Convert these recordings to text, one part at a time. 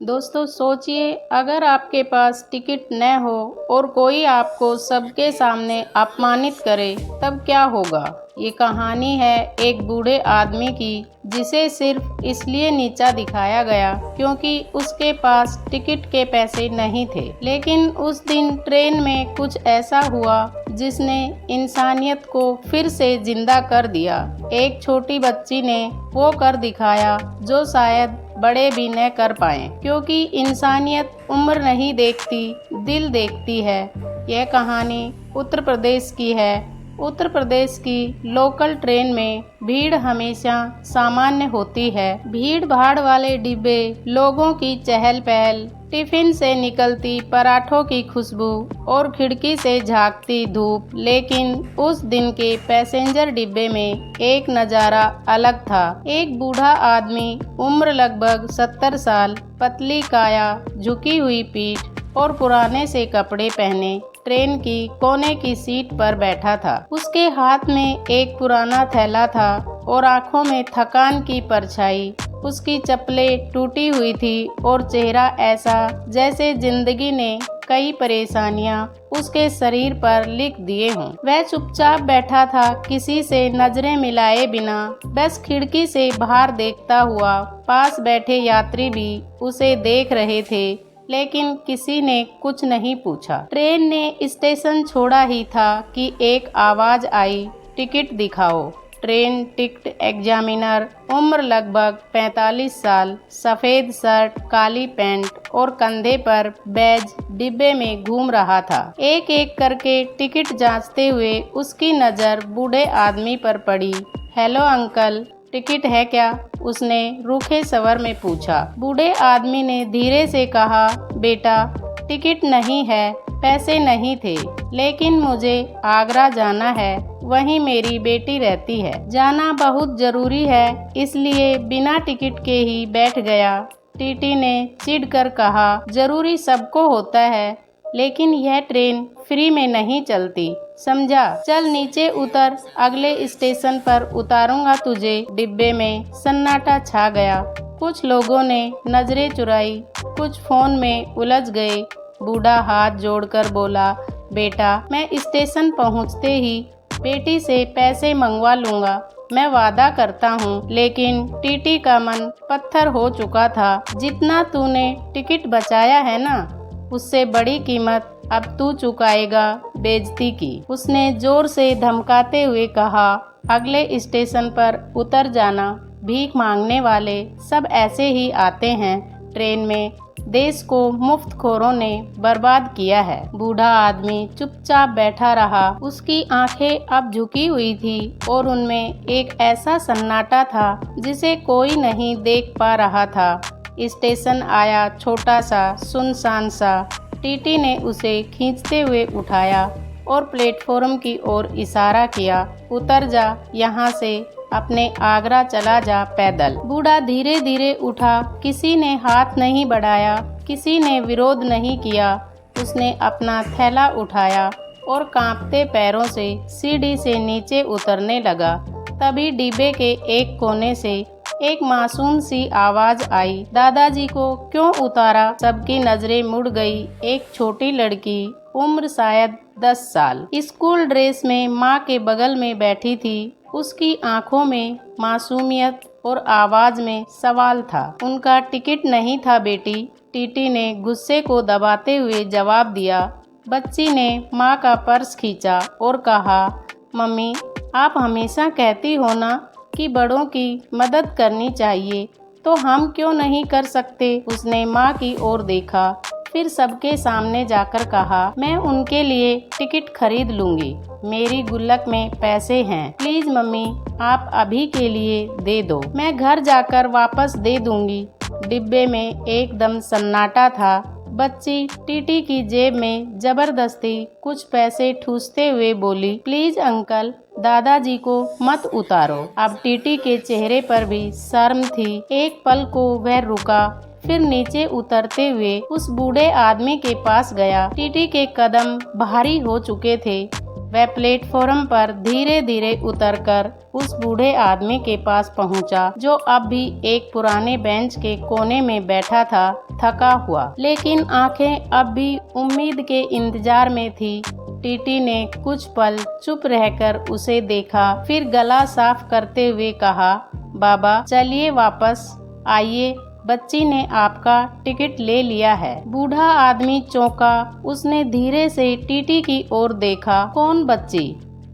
दोस्तों सोचिए, अगर आपके पास टिकट न हो और कोई आपको सबके सामने अपमानित करे, तब क्या होगा। ये कहानी है एक बूढ़े आदमी की, जिसे सिर्फ इसलिए नीचा दिखाया गया क्योंकि उसके पास टिकट के पैसे नहीं थे। लेकिन उस दिन ट्रेन में कुछ ऐसा हुआ जिसने इंसानियत को फिर से जिंदा कर दिया। एक छोटी बच्ची ने वो कर दिखाया जो शायद बड़े भी न कर पाए, क्योंकि इंसानियत उम्र नहीं देखती, दिल देखती है। यह कहानी उत्तर प्रदेश की है। उत्तर प्रदेश की लोकल ट्रेन में भीड़ हमेशा सामान्य होती है। भीड़ भाड़ वाले डिब्बे, लोगों की चहल पहल, टिफिन से निकलती पराठों की खुशबू और खिड़की से झांकती धूप। लेकिन उस दिन के पैसेंजर डिब्बे में एक नज़ारा अलग था। एक बूढ़ा आदमी, उम्र लगभग 70 साल, पतली काया, झुकी हुई पीठ और पुराने से कपड़े पहने ट्रेन की कोने की सीट पर बैठा था। उसके हाथ में एक पुराना थैला था और आंखों में थकान की परछाई। उसकी चप्पलें टूटी हुई थी और चेहरा ऐसा जैसे जिंदगी ने कई परेशानियां उसके शरीर पर लिख दिए हों। वह चुपचाप बैठा था, किसी से नजरें मिलाए बिना, बस खिड़की से बाहर देखता हुआ। पास बैठे यात्री भी उसे देख रहे थे, लेकिन किसी ने कुछ नहीं पूछा। ट्रेन ने स्टेशन छोड़ा ही था कि एक आवाज आई, टिकट दिखाओ। ट्रेन टिकट एग्जामिनर, उम्र लगभग 45 साल, सफेद शर्ट, काली पैंट और कंधे पर बैज, डिब्बे में घूम रहा था। एक एक करके टिकट जांचते हुए उसकी नज़र बूढ़े आदमी पर पड़ी। हेलो अंकल, टिकट है क्या? उसने रूखे स्वर में पूछा। बूढ़े आदमी ने धीरे से कहा, बेटा, टिकट नहीं है, पैसे नहीं थे, लेकिन मुझे आगरा जाना है, वहीं मेरी बेटी रहती है। जाना बहुत जरूरी है, इसलिए बिना टिकट के ही बैठ गया। टीटी ने चिढ़कर कहा, जरूरी सबको होता है, लेकिन यह ट्रेन फ्री में नहीं चलती, समझा? चल नीचे उतर, अगले स्टेशन पर उतारूंगा तुझे। डिब्बे में सन्नाटा छा गया। कुछ लोगों ने नजरें चुराई, कुछ फोन में उलझ गए। बूढ़ा हाथ जोड़कर बोला, बेटा, मैं स्टेशन पहुंचते ही बेटी से पैसे मंगवा लूंगा, मैं वादा करता हूँ। लेकिन टीटी का मन पत्थर हो चुका था। जितना तूने टिकट बचाया है ना, उससे बड़ी कीमत अब तू चुकाएगा, बेइज्जती की। उसने जोर से धमकाते हुए कहा, अगले स्टेशन पर उतर जाना। भीख मांगने वाले सब ऐसे ही आते हैं। ट्रेन में देश को मुफ्तखोरों ने बर्बाद किया है। बूढ़ा आदमी चुपचाप बैठा रहा। उसकी आंखें अब झुकी हुई थी और उनमें एक ऐसा सन्नाटा था जिसे कोई नहीं देख पा रहा था। स्टेशन आया, छोटा सा, सुनसान सा। टीटी ने उसे खींचते हुए उठाया और प्लेटफॉर्म की ओर इशारा किया, उतर जा यहाँ से, अपने आगरा चला जा पैदल। बूढ़ा धीरे धीरे उठा। किसी ने हाथ नहीं बढ़ाया, किसी ने विरोध नहीं किया। उसने अपना थैला उठाया और कांपते पैरों से सीढ़ी से नीचे उतरने लगा। तभी डिब्बे के एक कोने से एक मासूम सी आवाज आई, दादाजी को क्यों उतारा? सबकी नजरें मुड़ गई। एक छोटी लड़की, उम्र शायद 10 साल, स्कूल ड्रेस में माँ के बगल में बैठी थी। उसकी आंखों में मासूमियत और आवाज में सवाल था। उनका टिकट नहीं था बेटी, टीटी ने गुस्से को दबाते हुए जवाब दिया। बच्ची ने माँ का पर्स खींचा और कहा, मम्मी, आप हमेशा कहती हो ना कि बड़ों की मदद करनी चाहिए, तो हम क्यों नहीं कर सकते? उसने माँ की ओर देखा, फिर सबके सामने जाकर कहा, मैं उनके लिए टिकट खरीद लूंगी, मेरी गुल्लक में पैसे हैं, प्लीज मम्मी, आप अभी के लिए दे दो, मैं घर जाकर वापस दे दूंगी। डिब्बे में एकदम सन्नाटा था। बच्ची टीटी की जेब में जबरदस्ती कुछ पैसे ठूसते हुए बोली, प्लीज अंकल, दादाजी को मत उतारो। अब टीटी के चेहरे पर भी शर्म थी। एक पल को वह रुका, फिर नीचे उतरते हुए उस बूढ़े आदमी के पास गया। टीटी के कदम भारी हो चुके थे। वह प्लेटफॉर्म पर धीरे धीरे उतरकर उस बूढ़े आदमी के पास पहुंचा, जो अब भी एक पुराने बेंच के कोने में बैठा था, थका हुआ, लेकिन आंखें अब भी उम्मीद के इंतजार में थी। टीटी ने कुछ पल चुप रहकर उसे देखा, फिर गला साफ करते हुए कहा, बाबा चलिए वापस आइए, बच्ची ने आपका टिकट ले लिया है। बूढ़ा आदमी चौंका। उसने धीरे से टीटी की ओर देखा। कौन बच्ची?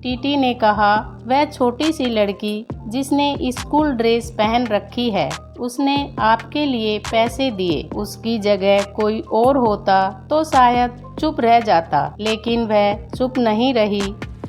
टीटी ने कहा, वह छोटी सी लड़की जिसने स्कूल ड्रेस पहन रखी है। उसने आपके लिए पैसे दिए। उसकी जगह कोई और होता तो शायद चुप रह जाता, लेकिन वह चुप नहीं रही।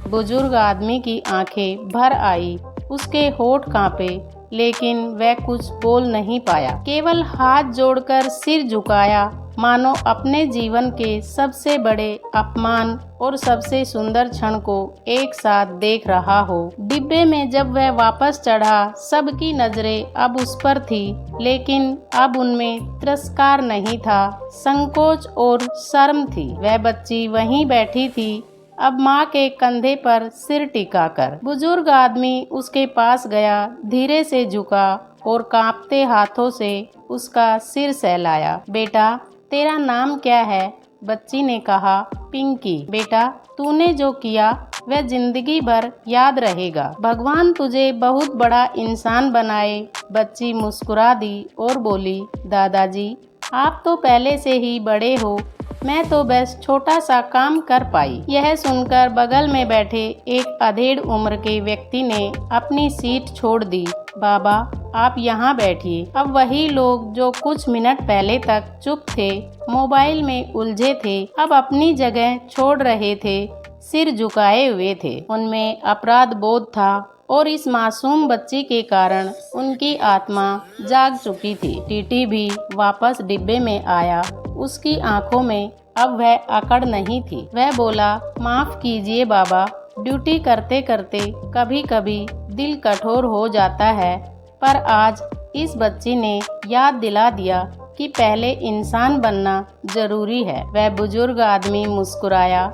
बुजुर्ग आदमी की आंखें भर आई, उसके होठ कांपे, लेकिन वह कुछ बोल नहीं पाया, केवल हाथ जोड़कर सिर झुकाया, मानो अपने जीवन के सबसे बड़े अपमान और सबसे सुंदर क्षण को एक साथ देख रहा हो। डिब्बे में जब वह वापस चढ़ा, सबकी नजरें अब उस पर थी, लेकिन अब उनमें तिरस्कार नहीं था, संकोच और शर्म थी। वह बच्ची वहीं बैठी थी, अब माँ के कंधे पर सिर टिकाकर। बुजुर्ग आदमी उसके पास गया, धीरे से झुका और कांपते हाथों से उसका सिर सहलाया। बेटा, तेरा नाम क्या है? बच्ची ने कहा, पिंकी। बेटा, तूने जो किया वह जिंदगी भर याद रहेगा। भगवान तुझे बहुत बड़ा इंसान बनाए। बच्ची मुस्कुरा दी और बोली, दादाजी आप तो पहले से ही बड़े हो, मैं तो बस छोटा सा काम कर पाई। यह सुनकर बगल में बैठे एक अधेड़ उम्र के व्यक्ति ने अपनी सीट छोड़ दी। बाबा आप यहाँ बैठिए। अब वही लोग जो कुछ मिनट पहले तक चुप थे, मोबाइल में उलझे थे, अब अपनी जगह छोड़ रहे थे, सिर झुकाए हुए थे। उनमें अपराध बोध था और इस मासूम बच्ची के कारण उनकी आत्मा जाग चुकी थी। टीटी भी वापस डिब्बे में आया। उसकी आंखों में अब वह अकड़ नहीं थी। वह बोला, माफ कीजिए बाबा, ड्यूटी करते करते कभी कभी दिल कठोर हो जाता है, पर आज इस बच्ची ने याद दिला दिया कि पहले इंसान बनना जरूरी है। वह बुजुर्ग आदमी मुस्कुराया।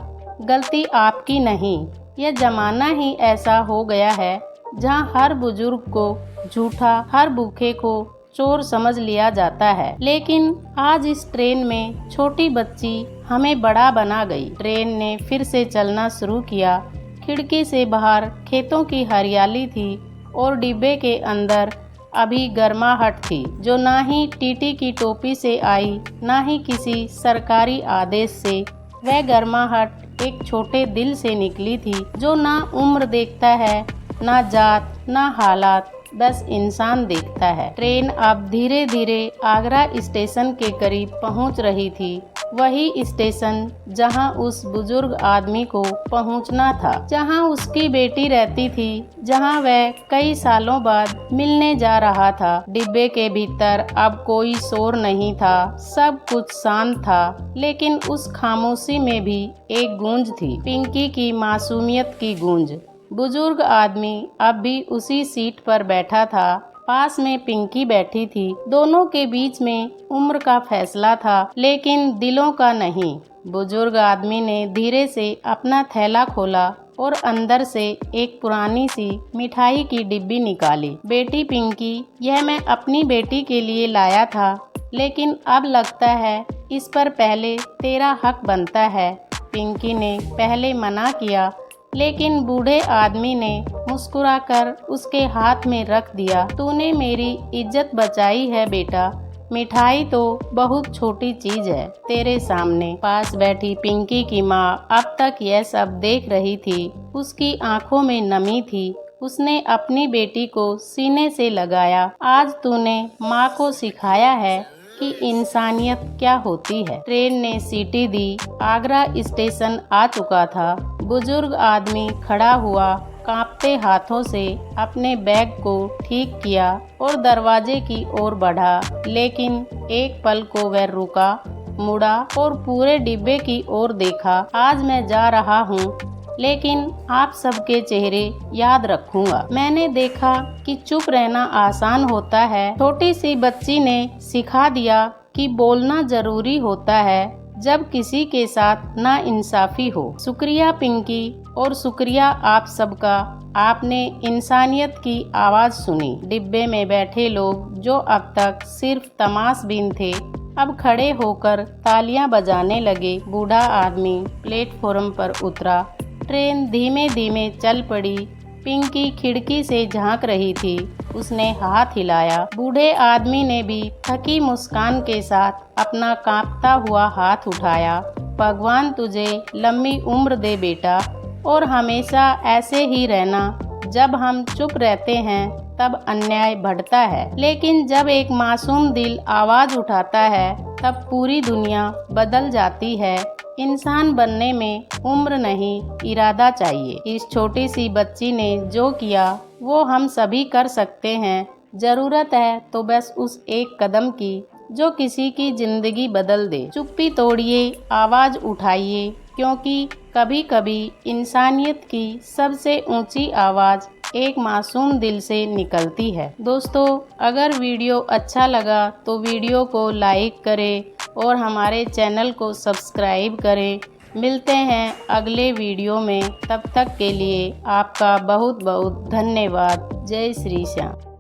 गलती आपकी नहीं, यह जमाना ही ऐसा हो गया है जहाँ हर बुजुर्ग को झूठा, हर भूखे को चोर समझ लिया जाता है। लेकिन आज इस ट्रेन में छोटी बच्ची हमें बड़ा बना गई। ट्रेन ने फिर से चलना शुरू किया। खिड़की से बाहर खेतों की हरियाली थी और डिब्बे के अंदर अभी गर्माहट थी, जो ना ही टीटी की टोपी से आई, ना ही किसी सरकारी आदेश से। वह गर्माहट एक छोटे दिल से निकली थी, जो ना उम्र देखता है, ना जात, ना हालात, बस इंसान देखता है। ट्रेन अब धीरे धीरे आगरा स्टेशन के करीब पहुंच रही थी, वही स्टेशन जहां उस बुजुर्ग आदमी को पहुंचना था, जहां उसकी बेटी रहती थी, जहां वह कई सालों बाद मिलने जा रहा था। डिब्बे के भीतर अब कोई शोर नहीं था, सब कुछ शांत था, लेकिन उस खामोशी में भी एक गूंज थी, पिंकी की मासूमियत की गूंज। बुजुर्ग आदमी अब भी उसी सीट पर बैठा था, पास में पिंकी बैठी थी। दोनों के बीच में उम्र का फैसला था, लेकिन दिलों का नहीं। बुजुर्ग आदमी ने धीरे से अपना थैला खोला और अंदर से एक पुरानी सी मिठाई की डिब्बी निकाली। बेटी पिंकी, यह मैं अपनी बेटी के लिए लाया था, लेकिन अब लगता है इस पर पहले तेरा हक बनता है। पिंकी ने पहले मना किया, लेकिन बूढ़े आदमी ने मुस्कुराकर उसके हाथ में रख दिया। तूने मेरी इज्जत बचाई है बेटा, मिठाई तो बहुत छोटी चीज है तेरे सामने। पास बैठी पिंकी की माँ अब तक यह सब देख रही थी, उसकी आंखों में नमी थी। उसने अपनी बेटी को सीने से लगाया। आज तूने माँ को सिखाया है कि इंसानियत क्या होती है। ट्रेन ने सीटी दी। आगरा स्टेशन आ चुका था। बुजुर्ग आदमी खड़ा हुआ, कांपते हाथों से अपने बैग को ठीक किया और दरवाजे की ओर बढ़ा, लेकिन एक पल को वह रुका, मुड़ा और पूरे डिब्बे की ओर देखा। आज मैं जा रहा हूँ, लेकिन आप सबके चेहरे याद रखूंगा। मैंने देखा कि चुप रहना आसान होता है। छोटी सी बच्ची ने सिखा दिया कि बोलना जरूरी होता है जब किसी के साथ नाइंसाफी हो। शुक्रिया पिंकी, और शुक्रिया आप सबका, आपने इंसानियत की आवाज़ सुनी। डिब्बे में बैठे लोग जो अब तक सिर्फ तमाशबीन थे, अब खड़े होकर तालियां बजाने लगे। बूढ़ा आदमी प्लेटफॉर्म पर उतरा। ट्रेन धीमे धीमे चल पड़ी। पिंकी खिड़की से झांक रही थी। उसने हाथ हिलाया। बूढ़े आदमी ने भी थकी मुस्कान के साथ अपना कांपता हुआ हाथ उठाया। भगवान तुझे लंबी उम्र दे बेटा, और हमेशा ऐसे ही रहना। जब हम चुप रहते हैं तब अन्याय बढ़ता है, लेकिन जब एक मासूम दिल आवाज़ उठाता है तब पूरी दुनिया बदल जाती है। इंसान बनने में उम्र नहीं, इरादा चाहिए। इस छोटी सी बच्ची ने जो किया वो हम सभी कर सकते हैं। ज़रूरत है तो बस उस एक कदम की जो किसी की ज़िंदगी बदल दे। चुप्पी तोड़िए, आवाज़ उठाइए, क्योंकि कभी कभी इंसानियत की सबसे ऊंची आवाज़ एक मासूम दिल से निकलती है। दोस्तों, अगर वीडियो अच्छा लगा तो वीडियो को लाइक करें और हमारे चैनल को सब्सक्राइब करें। मिलते हैं अगले वीडियो में, तब तक के लिए आपका बहुत बहुत धन्यवाद। जय श्री श्याम।